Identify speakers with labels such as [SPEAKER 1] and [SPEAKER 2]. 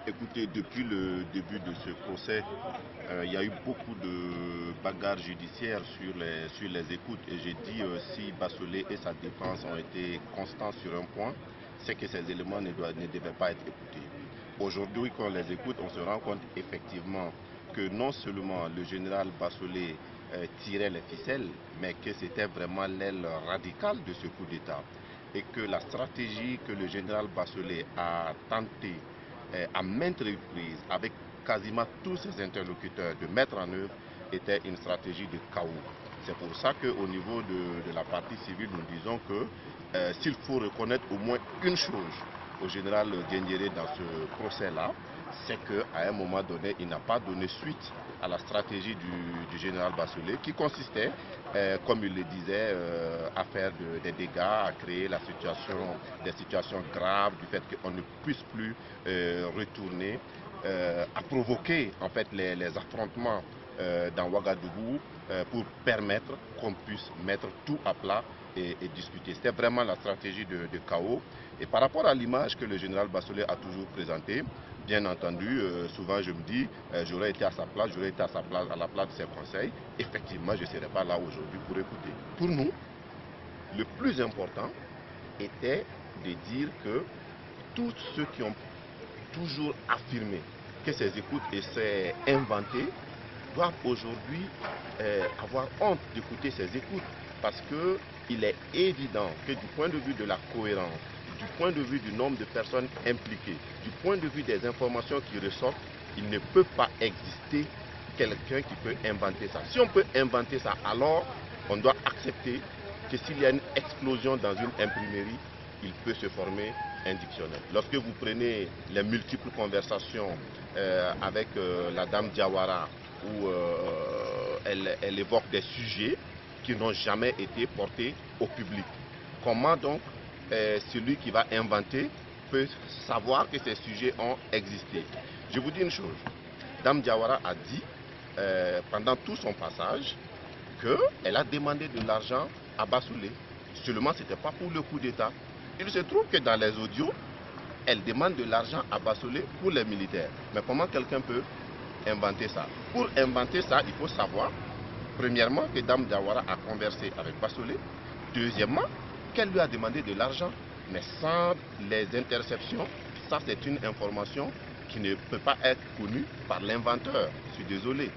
[SPEAKER 1] Écoutez, depuis le début de ce procès, il y a eu beaucoup de bagarres judiciaires sur les écoutes. Et j'ai dit si Bassolé et sa défense ont été constants sur un point, c'est que ces éléments ne devaient pas être écoutés. Aujourd'hui, quand on les écoute, on se rend compte effectivement que non seulement le général Bassolé tirait les ficelles, mais que c'était vraiment l'aile radicale de ce coup d'État. Et que la stratégie que le général Bassolé a tenté à maintes reprises, avec quasiment tous ses interlocuteurs, de mettre en œuvre, était une stratégie de chaos. C'est pour ça qu'au niveau de la partie civile, nous disons que s'il faut reconnaître au moins une chose au général Diendéré dans ce procès-là, c'est qu'à un moment donné, il n'a pas donné suite à la stratégie du général Bassolé, qui consistait, comme il le disait, à faire des dégâts, à créer des situations graves, du fait qu'on ne puisse plus retourner, à provoquer en fait les affrontements dans Ouagadougou pour permettre qu'on puisse mettre tout à plat et discuter. C'était vraiment la stratégie de chaos. Et par rapport à l'image que le général Bassolé a toujours présentée, bien entendu, souvent je me dis, j'aurais été à sa place, j'aurais été à la place de ses conseils. Effectivement, je ne serais pas là aujourd'hui pour écouter. Pour nous, le plus important était de dire que tous ceux qui ont toujours affirmé que ces écoutes étaient inventées doivent aujourd'hui avoir honte d'écouter ces écoutes, parce qu'il est évident que du point de vue de la cohérence, du point de vue du nombre de personnes impliquées, du point de vue des informations qui ressortent, il ne peut pas exister quelqu'un qui peut inventer ça. Si on peut inventer ça, alors on doit accepter que s'il y a une explosion dans une imprimerie, il peut se former un dictionnaire. Lorsque vous prenez les multiples conversations avec la dame Diawara, où elle évoque des sujets qui n'ont jamais été portés au public. Comment donc celui qui va inventer peut savoir que ces sujets ont existé? Je vous dis une chose, dame Diawara a dit pendant tout son passage qu'elle a demandé de l'argent à Bassolé. Seulement, ce n'était pas pour le coup d'État. Il se trouve que dans les audios, elle demande de l'argent à Bassolé pour les militaires. Mais comment quelqu'un peut inventer ça? Pour inventer ça, il faut savoir, premièrement, que dame Diawara a conversé avec Bassolé. Deuxièmement, qu'elle lui a demandé de l'argent. Mais sans les interceptions, ça c'est une information qui ne peut pas être connue par l'inventeur. Je suis désolé.